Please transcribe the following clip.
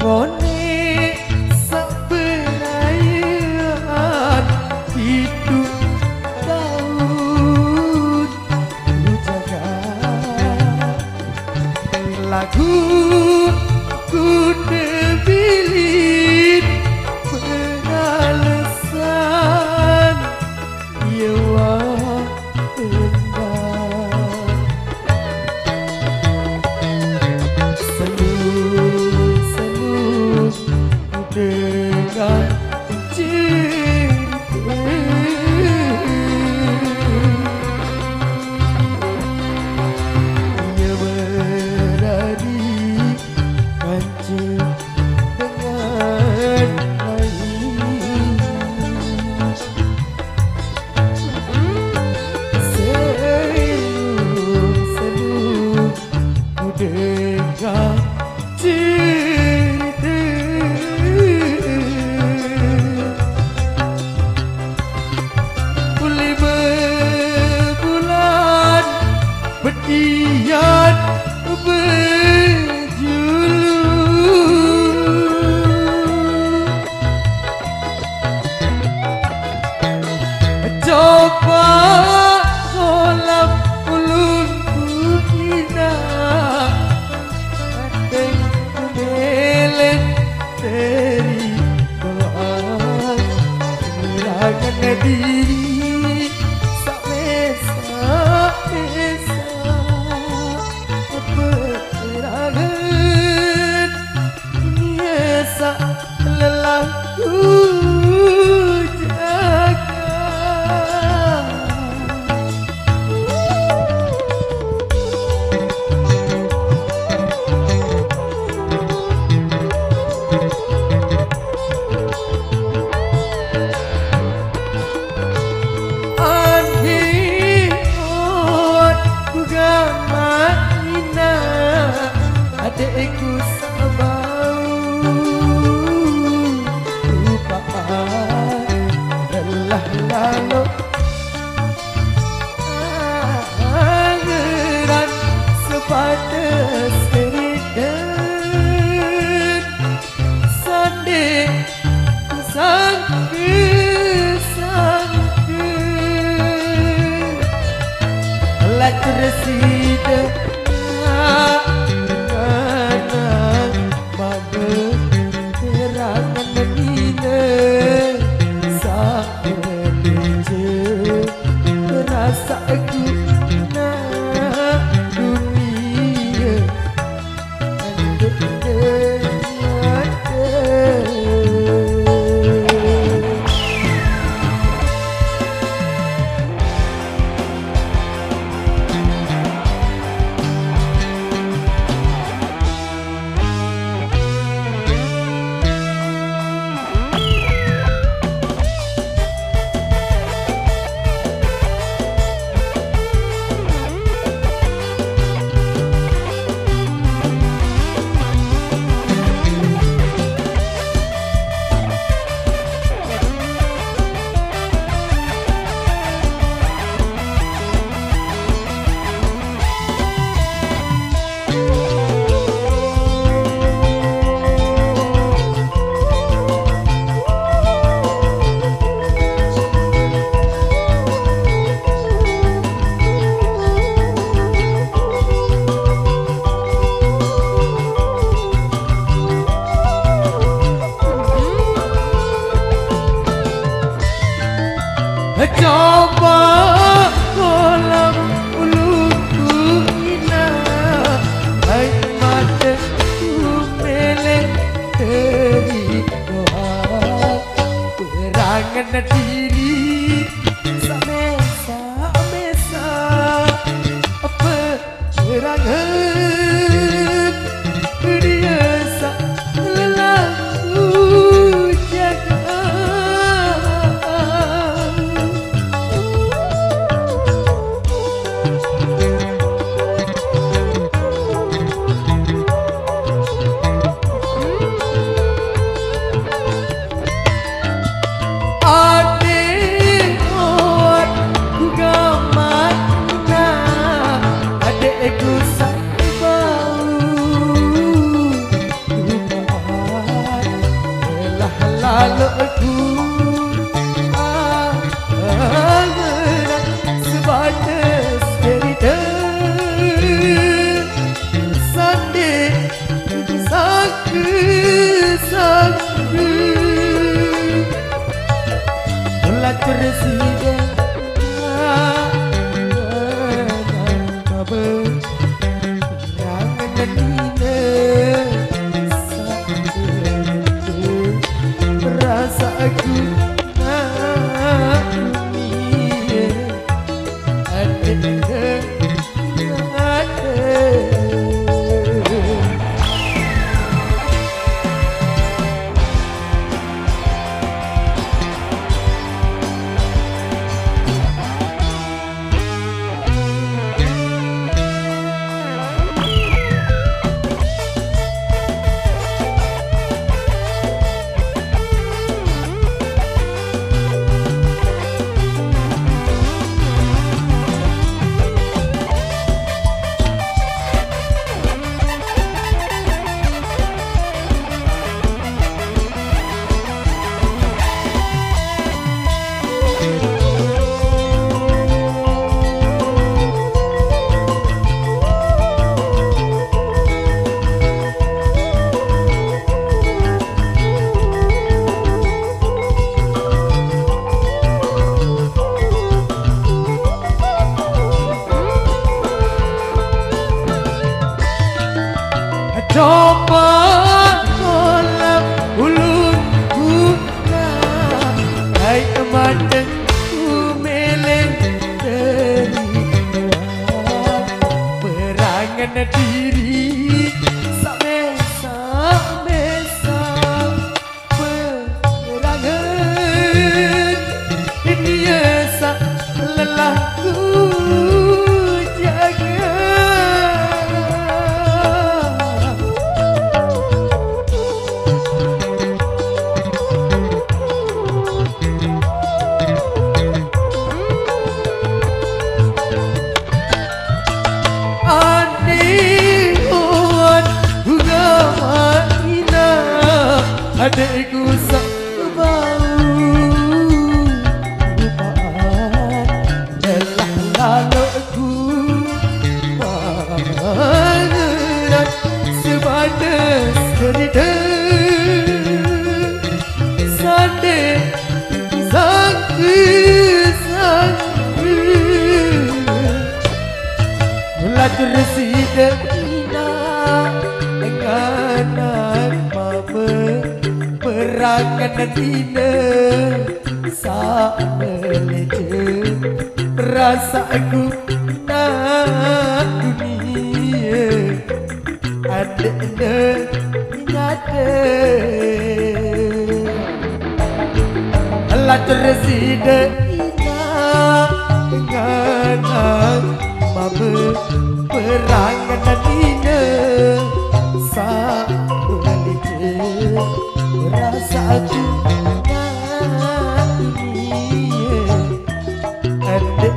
lakone sebenarnya hidup tahun ku jaga lagu ku debilin penalasan yewa dengan cinta ia berani kancing dengan lain senyum ku dengan cinta boleh berbulan berdiam berjulu coba kolam ulunku kina adeng melek dari doa merangan diri sak mesa perangan biasa lelaku adekku sabau lupaan lelah lalu angeran sepadas keridan sande sangke lah tersida coba kolam ulungku ina hai mataku melek dari doa perangan diri samesa apa perangan dia lelaku jaga adekku residen rasa aku coba kolam ulun guna hai mata ku meleng dari perangan diri samesa perangan dia sak lelahku adikku sebau rupaan telah laluku pangeran sebadas cerita sande sangku melacur residen dengan mama perangan dina saat meleje rasaku nak dunia ada nyata lacur residen dengan mama perangan dina saat meleje rasa aku nak ini ada